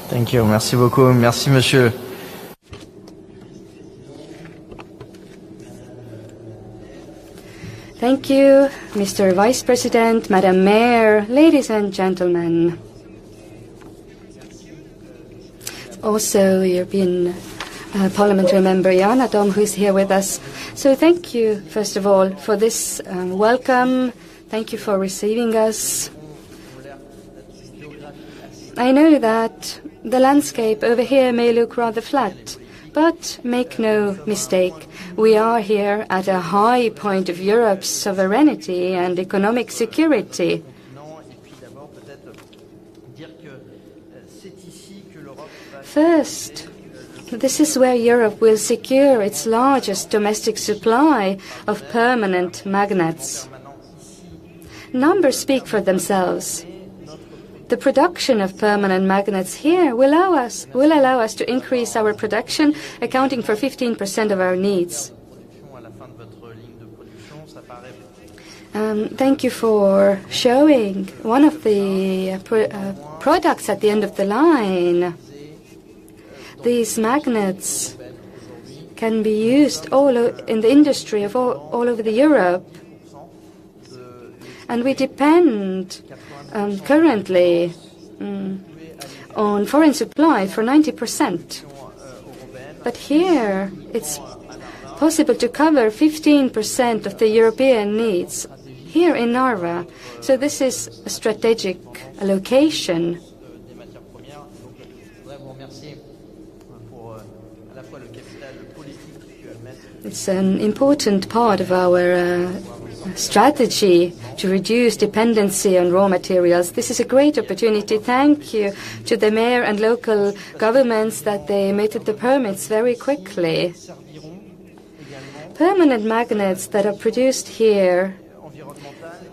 Thank you. Merci beaucoup. Merci, monsieur. Thank you, Mr. Vice President, Madam Mayor, ladies and gentlemen. Also, European Parliamentary Member Jan Adam, who is here with us. So thank you, first of all, for this welcome. Thank you for receiving us. I know that the landscape over here may look rather flat, but make no mistake, we are here at a high point of Europe's sovereignty and economic security. First, this is where Europe will secure its largest domestic supply of permanent magnets. Numbers speak for themselves. The production of permanent magnets here will allow us to increase our production, accounting for 15% of our needs. Thank you for showing one of the products at the end of the line. These magnets can be used in the industry of all over Europe. And we depend currently on foreign supply for 90%. But here it's possible to cover 15% of the European needs here in Narva. So this is a strategic location. It's an important part of our strategy to reduce dependency on raw materials. This is a great opportunity. Thank you to the mayor and local governments that they emitted the permits very quickly. Permanent magnets that are produced here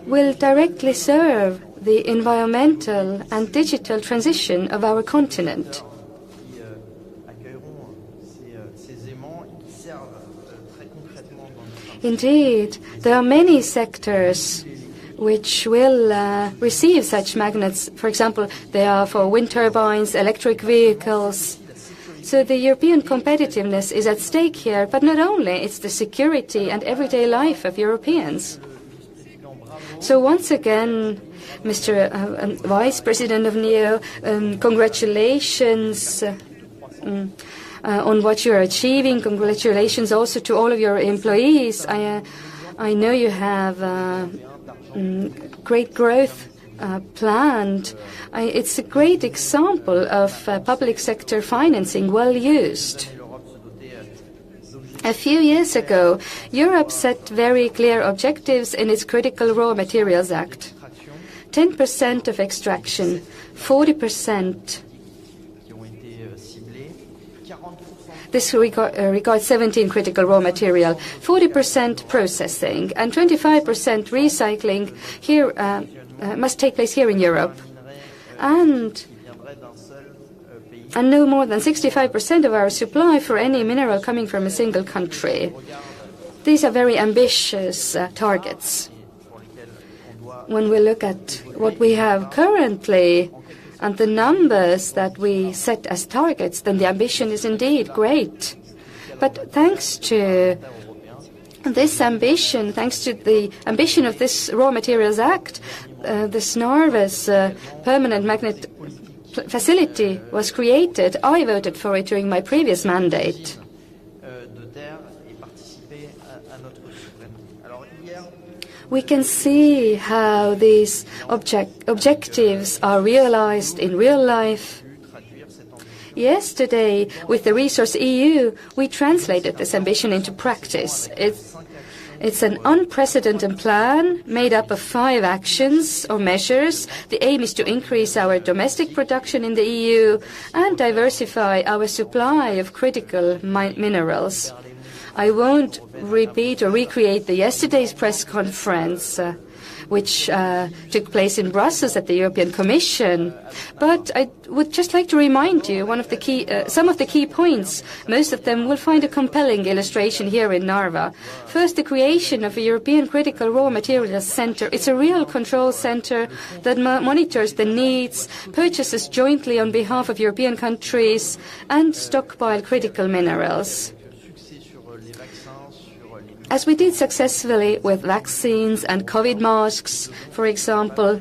will directly serve the environmental and digital transition of our continent. Indeed, there are many sectors which will receive such magnets. For example, they are for wind turbines, electric vehicles. So the European competitiveness is at stake here, but not only, it's the security and everyday life of Europeans. So once again, Mr. Vice President of NEO, congratulations on what you're achieving. Congratulations also to all of your employees. I know you have great growth planned. It's a great example of public sector financing well used. A few years ago, Europe set very clear objectives in its Critical Raw Materials Act. 10% of extraction, 40%. This regards 17 critical raw material, 40% processing, and 25% recycling here must take place here in Europe. And no more than 65% of our supply for any mineral coming from a single country. These are very ambitious targets. When we look at what we have currently and the numbers that we set as targets, then the ambition is indeed great. But thanks to this ambition, thanks to the ambition of this Raw Materials Act, this Narva's permanent magnet facility was created. I voted for it during my previous mandate. We can see how these objectives are realized in real life. Yesterday, with the Resource EU, we translated this ambition into practice. It's an unprecedented plan made up of 5 actions or measures. The aim is to increase our domestic production in the EU and diversify our supply of critical minerals. I won't repeat or recreate yesterday's press conference. which took place in Brussels at the European Commission. But I would just like to remind you some of the key points. Most of them will find a compelling illustration here in Narva. First, the creation of a European Critical Raw Materials Center. It's a real control center that monitors the needs, purchases jointly on behalf of European countries, and stockpile critical minerals. As we did successfully with vaccines and COVID masks, for example,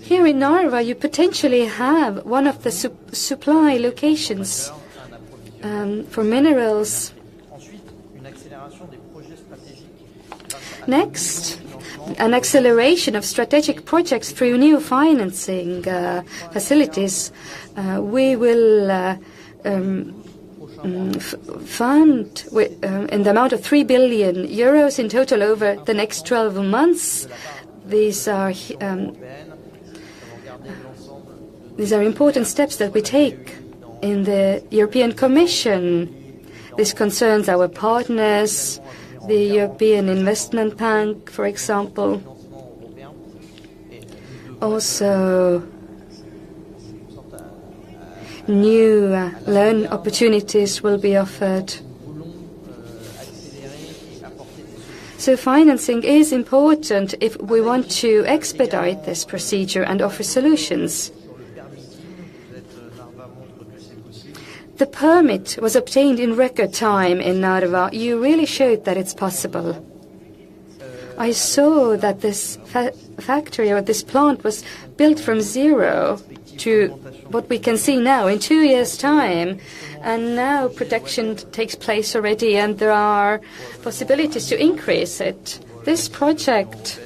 here in Narva you potentially have one of the supply locations for minerals. Next, an acceleration of strategic projects through new financing facilities. We will fund in the amount of 3 billion euros in total over the next 12 months. These are important steps that we take in the European Commission. This concerns our partners, the European Investment Bank, for example. Also, new loan opportunities will be offered. So financing is important if we want to expedite this procedure and offer solutions. The permit was obtained in record time in Narva. You really showed that it's possible. I saw that this factory or this plant was built from zero to what we can see now in 2 years' time. And now production takes place already and there are possibilities to increase it. This project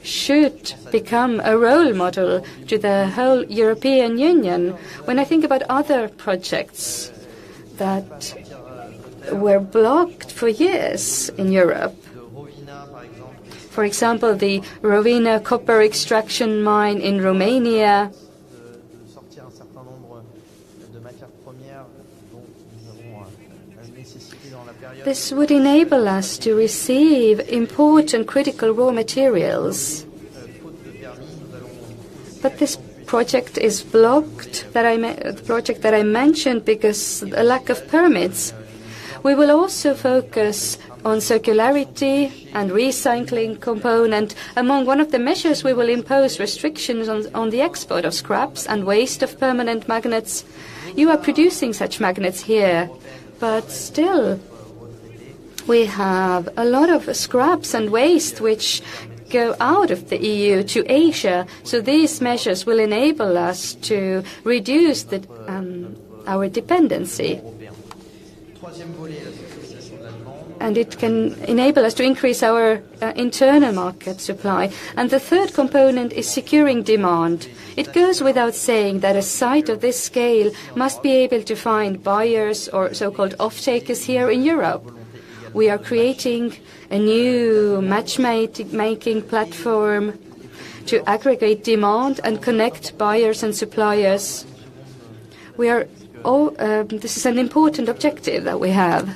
should become a role model to the whole European Union. When I think about other projects that were blocked for years in Europe, for example, the Rovina copper extraction mine in Romania, this would enable us to receive important critical raw materials. But this project is blocked, the project that I mentioned, because of a lack of permits. We will also focus on circularity and recycling component. Among one of the measures, we will impose restrictions on the export of scraps and waste of permanent magnets. You are producing such magnets here, but still we have a lot of scraps and waste which go out of the EU to Asia. So these measures will enable us to reduce our dependency. And it can enable us to increase our internal market supply. And the third component is securing demand. It goes without saying that a site of this scale must be able to find buyers or so-called off-takers here in Europe. We are creating a new matchmaking platform to aggregate demand and connect buyers and suppliers. This is an important objective that we have.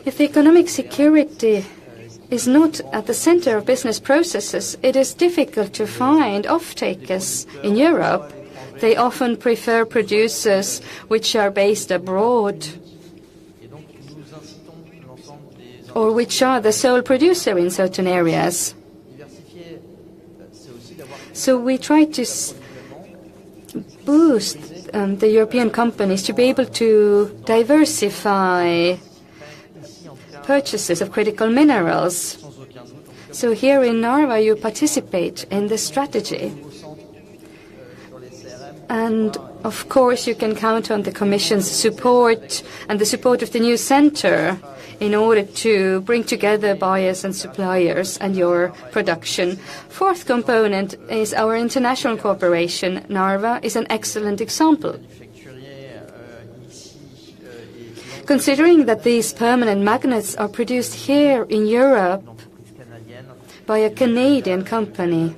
If the economic security is not at the center of business processes, it is difficult to find off-takers in Europe. They often prefer producers which are based abroad or which are the sole producer in certain areas. So we try to boost the European companies to be able to diversify purchases of critical minerals. So here in Narva you participate in this strategy. And of course you can count on the Commission's support and the support of the new center in order to bring together buyers and suppliers and your production. Fourth component is our international cooperation. Narva is an excellent example. Considering that these permanent magnets are produced here in Europe by a Canadian company,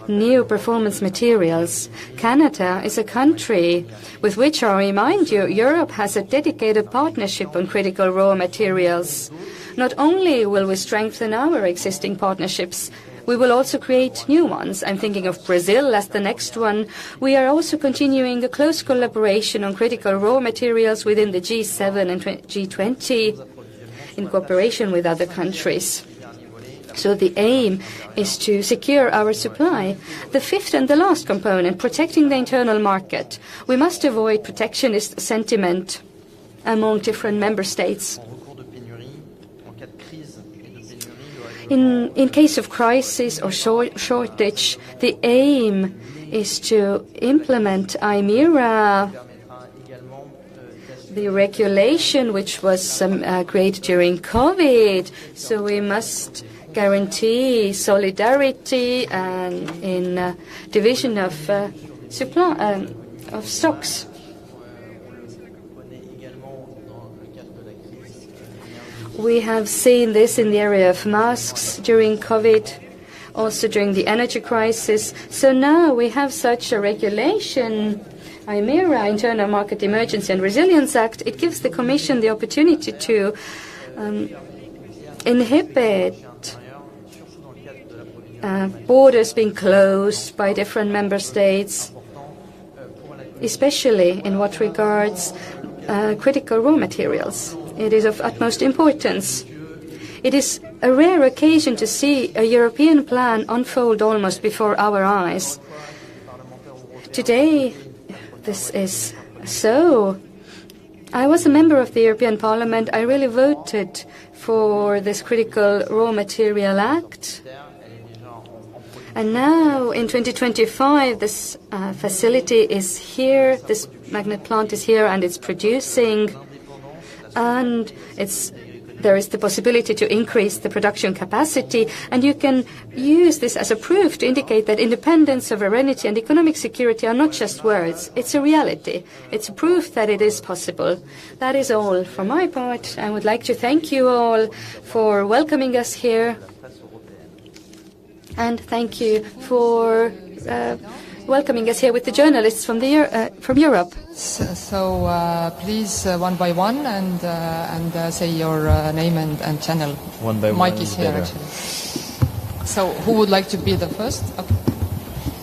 new performance materials. Canada is a country with which, I remind you, Europe has a dedicated partnership on critical raw materials. Not only will we strengthen our existing partnerships, we will also create new ones. I'm thinking of Brazil as the next one. We are also continuing a close collaboration on critical raw materials within the G7 and G20 in cooperation with other countries. So the aim is to secure our supply. The fifth and the last component, protecting the internal market. We must avoid protectionist sentiment among different member states. In case of crisis or shortage, the aim is to implement IMERA, the regulation which was created during COVID. So we must guarantee solidarity and in division of supply of stocks. We have seen this in the area of masks during COVID, also during the energy crisis. So now we have such a regulation, IMERA, Internal Market Emergency and Resilience Act. It gives the Commission the opportunity to inhibit borders being closed by different member states, especially in what regards critical raw materials. It is of utmost importance. It is a rare occasion to see a European plan unfold almost before our eyes. Today, this is so. I was a member of the European Parliament. I really voted for this Critical Raw Material Act. And now, in 2025, this facility is here, this magnet plant is here, and it's producing. And there is the possibility to increase the production capacity, and you can use this as a proof to indicate that independence, sovereignty, and economic security are not just words. It's a reality. It's a proof that it is possible. That is all for my part. I would like to thank you all for welcoming us here, and thank you for welcoming us here with the journalists from Europe. So please, one by one, and say your name and channel. One by one. Mike is here, actually. So who would like to be the first? Okay.